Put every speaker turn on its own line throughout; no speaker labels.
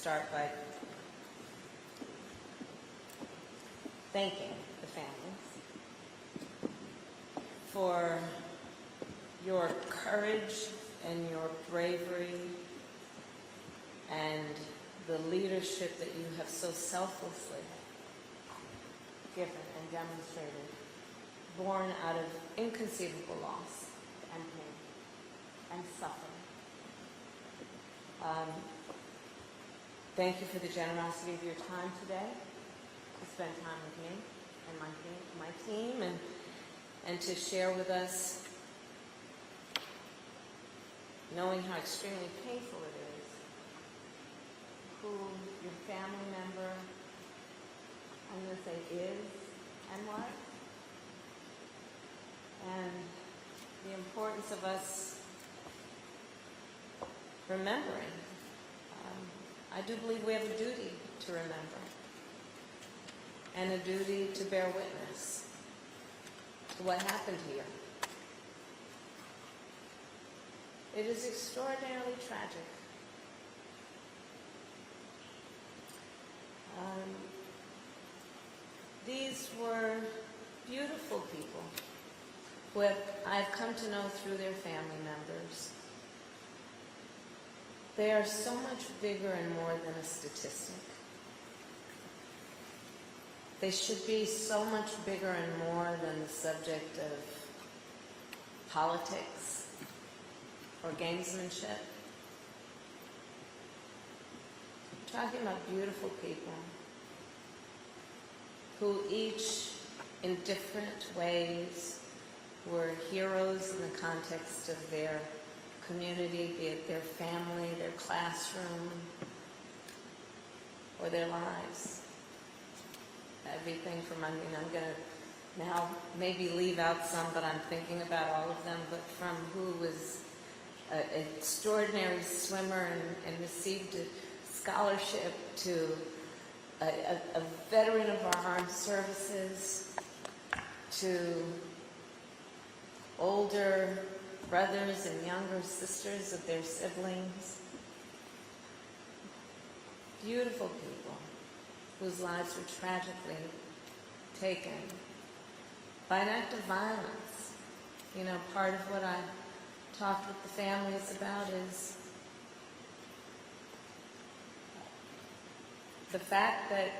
start by thanking the families for your courage and your bravery and the leadership that you have so selflessly given and demonstrated, born out of inconceivable loss and pain and suffering. Thank you for the generosity of your time today to spend time with me and my team and to share with us, knowing how extremely painful it is, who your family member, I'm going to say is and was, and the importance of us remembering. I do believe we have a duty to remember and a duty to bear witness to what happened here. It is extraordinarily tragic. These were beautiful people who I've come to know through their family members. They are so much bigger and more than a statistic. They should be so much bigger and more than the subject of politics or gamesmanship. I'm talking about beautiful people who each, in different ways, were heroes in the context of their community, be it their family, their classroom, or their lives. Everything from, I'm going to now maybe leave out some, but I'm thinking about all of them, but from who was an extraordinary swimmer and received a scholarship to a veteran of our armed services, to older brothers and younger sisters of their siblings. Beautiful people whose lives were tragically taken by an act of violence. You know, part of what I talked with the families about is the fact that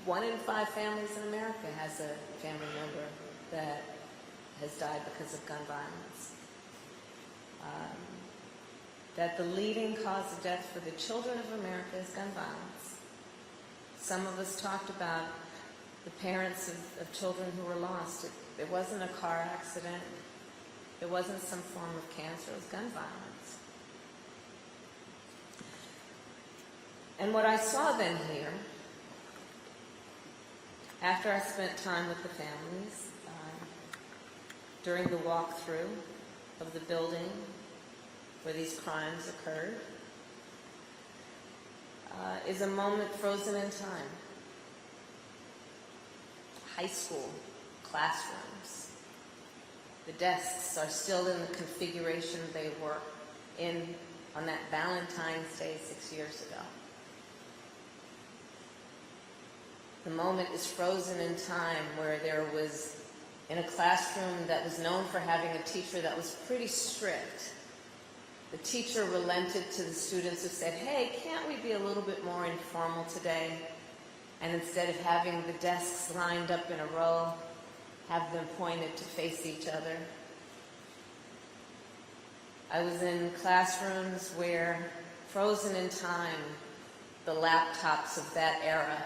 1 in 5 families in America has a family member that has died because of gun violence. That the leading cause of death for the children of America is gun violence. Some of us talked about the parents of children who were lost. It wasn't a car accident. It wasn't some form of cancer. It was gun violence. And what I saw then here, after I spent time with the families, during the walkthrough of the building where these crimes occurred, is a moment frozen in time. High school classrooms. The desks are still in the configuration they were in on that Valentine's Day 6 years ago. The moment is frozen in time where there was, in a classroom that was known for having a teacher that was pretty strict, the teacher relented to the students who said, hey, can't we be a little bit more informal today? And instead of having the desks lined up in a row, have them pointed to face each other. I was in classrooms where, frozen in time, the laptops of that era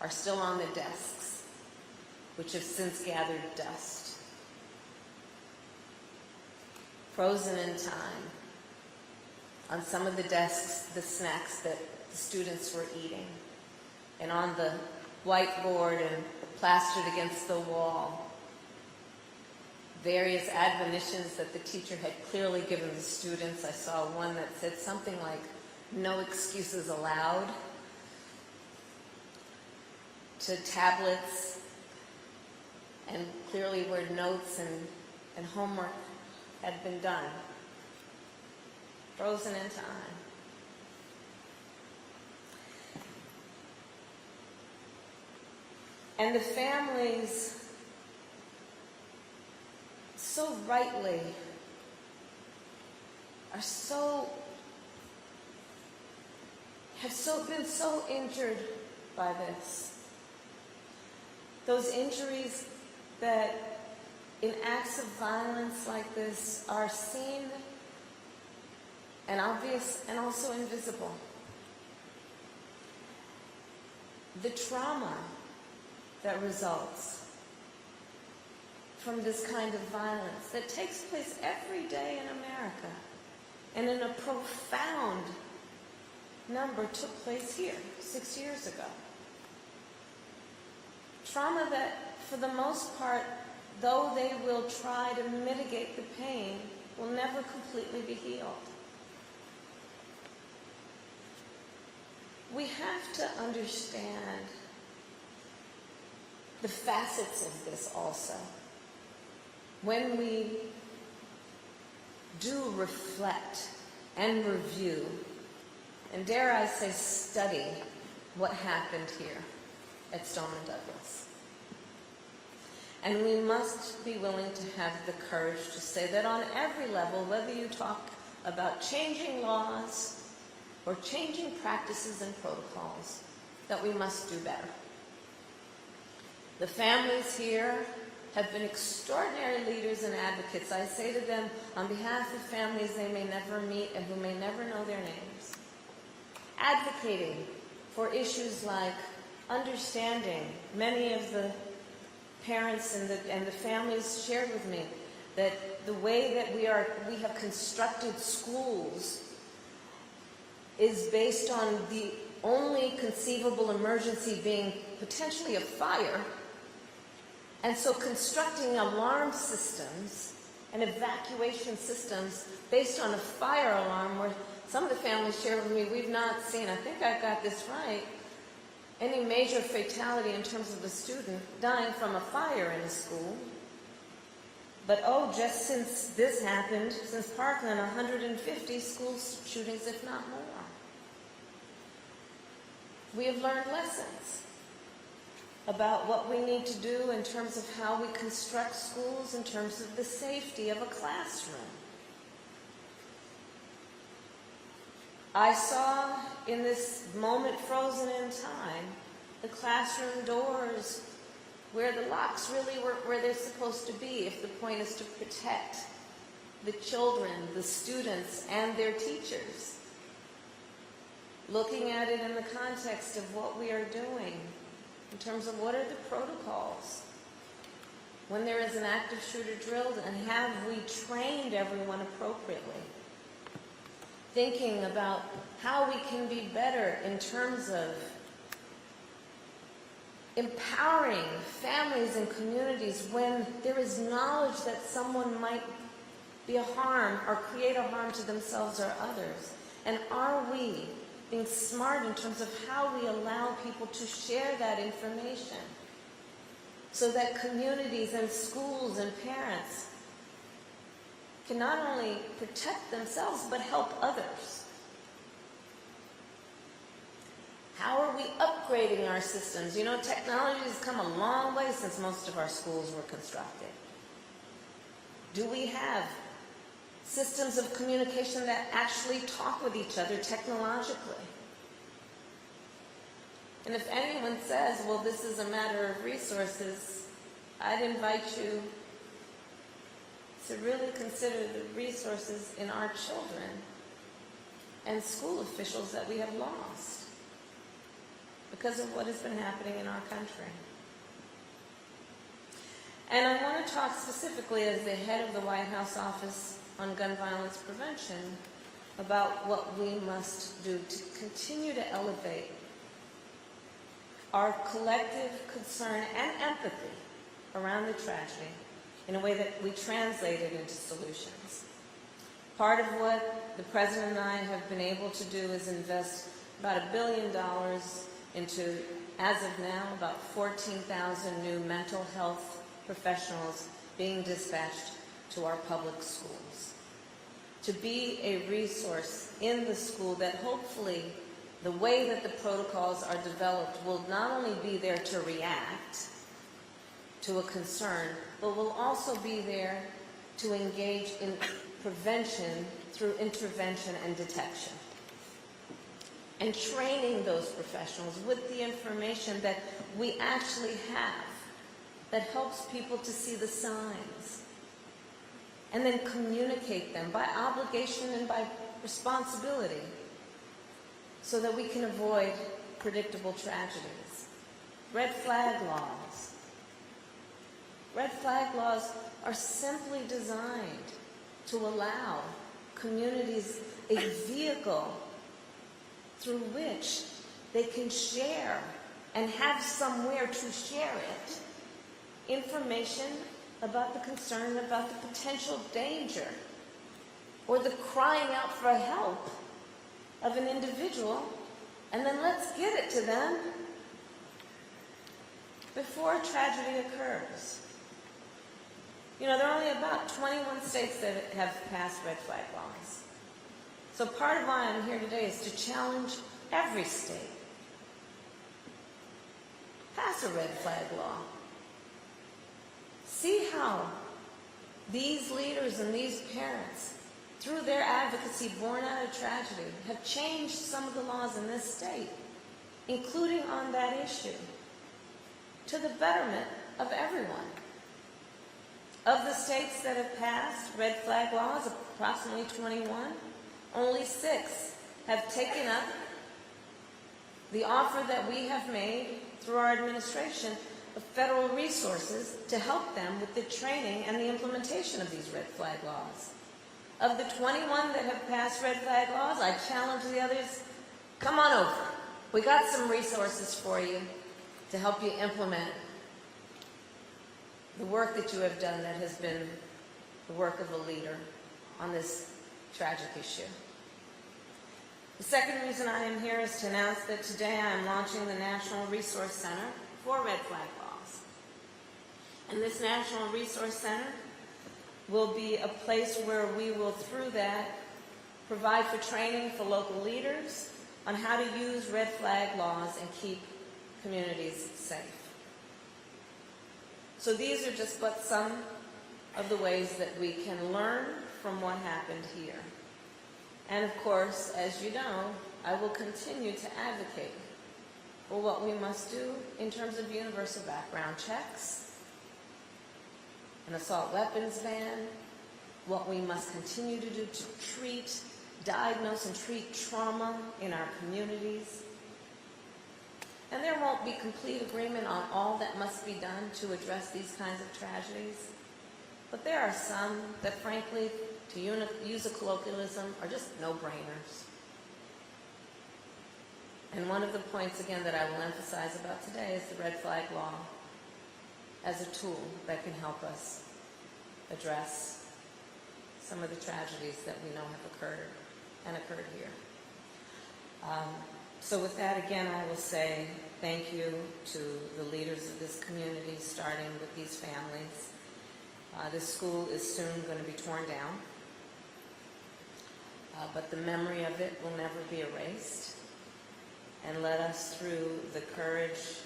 are still on the desks, which have since gathered dust. Frozen in time, on some of the desks, the snacks that the students were eating, and on the whiteboard and plastered against the wall, various admonitions that the teacher had clearly given the students. I saw one that said something like, no excuses allowed, to tablets, and clearly where notes and homework had been done. Frozen in time. And the families so rightly have been so injured by this. Those injuries that in acts of violence like this are seen and obvious and also invisible. The trauma that results from this kind of violence that takes place every day in America, and in a profound number took place here 6 years ago. Trauma that, for the most part, though they will try to mitigate the pain, will never completely be healed. We have to understand the facets of this also. When we do reflect and review, and dare I say study, what happened here at Stoneman Douglas. And we must be willing to have the courage to say that on every level, whether you talk about changing laws or changing practices and protocols, that we must do better. The families here have been extraordinary leaders and advocates. I say to them, on behalf of families they may never meet and who may never know their names, advocating for issues like understanding. Many of the parents and the families shared with me that the way that we have constructed schools is based on the only conceivable emergency being potentially a fire. And so constructing alarm systems and evacuation systems based on a fire alarm, where some of the families shared with me, we've not seen, I think I got this right, any major fatality in terms of a student dying from a fire in a school. But just since this happened, since Parkland, 150 school shootings, if not more. We have learned lessons about what we need to do in terms of how we construct schools, in terms of the safety of a classroom. I saw in this moment frozen in time the classroom doors where the locks really were where they're supposed to be, if the point is to protect the children, the students, and their teachers. Looking at it in the context of what we are doing, in terms of what are the protocols when there is an active shooter drilled, and have we trained everyone appropriately? Thinking about how we can be better in terms of empowering families and communities when there is knowledge that someone might be a harm or create a harm to themselves or others. And are we being smart in terms of how we allow people to share that information so that communities and schools and parents can not only protect themselves but help others? How are we upgrading our systems? You know, technology has come a long way since most of our schools were constructed. Do we have systems of communication that actually talk with each other technologically? And if anyone says, well, this is a matter of resources, I'd invite you to really consider the resources in our children and school officials that we have lost because of what has been happening in our country. And I want to talk specifically as the head of the White House Office on Gun Violence Prevention about what we must do to continue to elevate our collective concern and empathy around the tragedy in a way that we translate it into solutions. Part of what the President and I have been able to do is invest about $1 billion into, as of now, about 14,000 new mental health professionals being dispatched to our public schools, to be a resource in the school that hopefully the way that the protocols are developed will not only be there to react to a concern, but will also be there to engage in prevention through intervention and detection. And training those professionals with the information that we actually have that helps people to see the signs and then communicate them by obligation and by responsibility so that we can avoid predictable tragedies. Red flag laws. Red flag laws are simply designed to allow communities a vehicle through which they can share and have somewhere to share it, information about the concern, about the potential danger, or the crying out for help of an individual, and then let's get it to them before a tragedy occurs. You know, there are only about 21 states that have passed red flag laws. So part of why I'm here today is to challenge every state. Pass a red flag law. See how these leaders and these parents, through their advocacy born out of tragedy, have changed some of the laws in this state, including on that issue, to the betterment of everyone. Of the states that have passed red flag laws, approximately 21, only 6 have taken up the offer that we have made through our administration of federal resources to help them with the training and the implementation of these red flag laws. Of the 21 that have passed red flag laws, I challenge the others, come on over. We got some resources for you to help you implement the work that you have done that has been the work of a leader on this tragic issue. The second reason I am here is to announce that today I am launching the National Resource Center for Red Flag Laws. And this National Resource Center will be a place where we will, through that, provide for training for local leaders on how to use red flag laws and keep communities safe. So these are just but some of the ways that we can learn from what happened here. And of course, as you know, I will continue to advocate for what we must do in terms of universal background checks, an assault weapons ban, what we must continue to do to treat, diagnose, and treat trauma in our communities. And there won't be complete agreement on all that must be done to address these kinds of tragedies. But there are some that, frankly, to use a colloquialism, are just no-brainers. And one of the points, again, that I will emphasize about today is the red flag law as a tool that can help us address some of the tragedies that we know have occurred and occurred here. So with that, again, I will say thank you to the leaders of this community, starting with these families. This school is soon going to be torn down, but the memory of it will never be erased. And let us, through the courage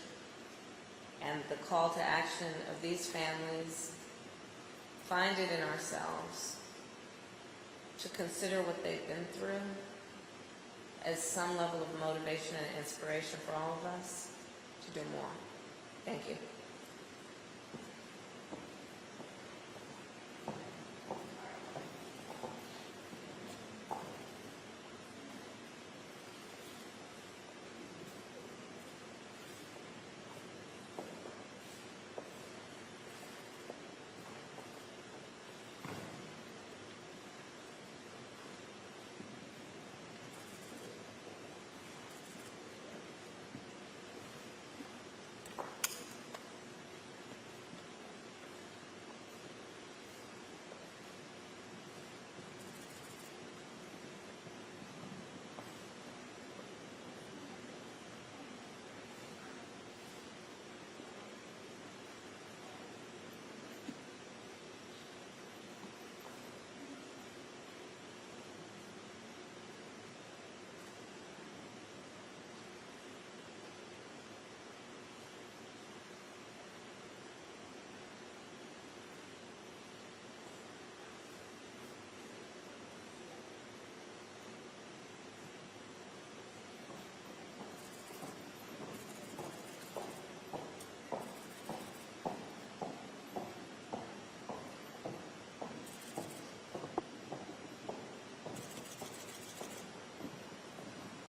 and the call to action of these families, find it in ourselves to consider what they've been through as some level of motivation and inspiration for all of us to do more. Thank you.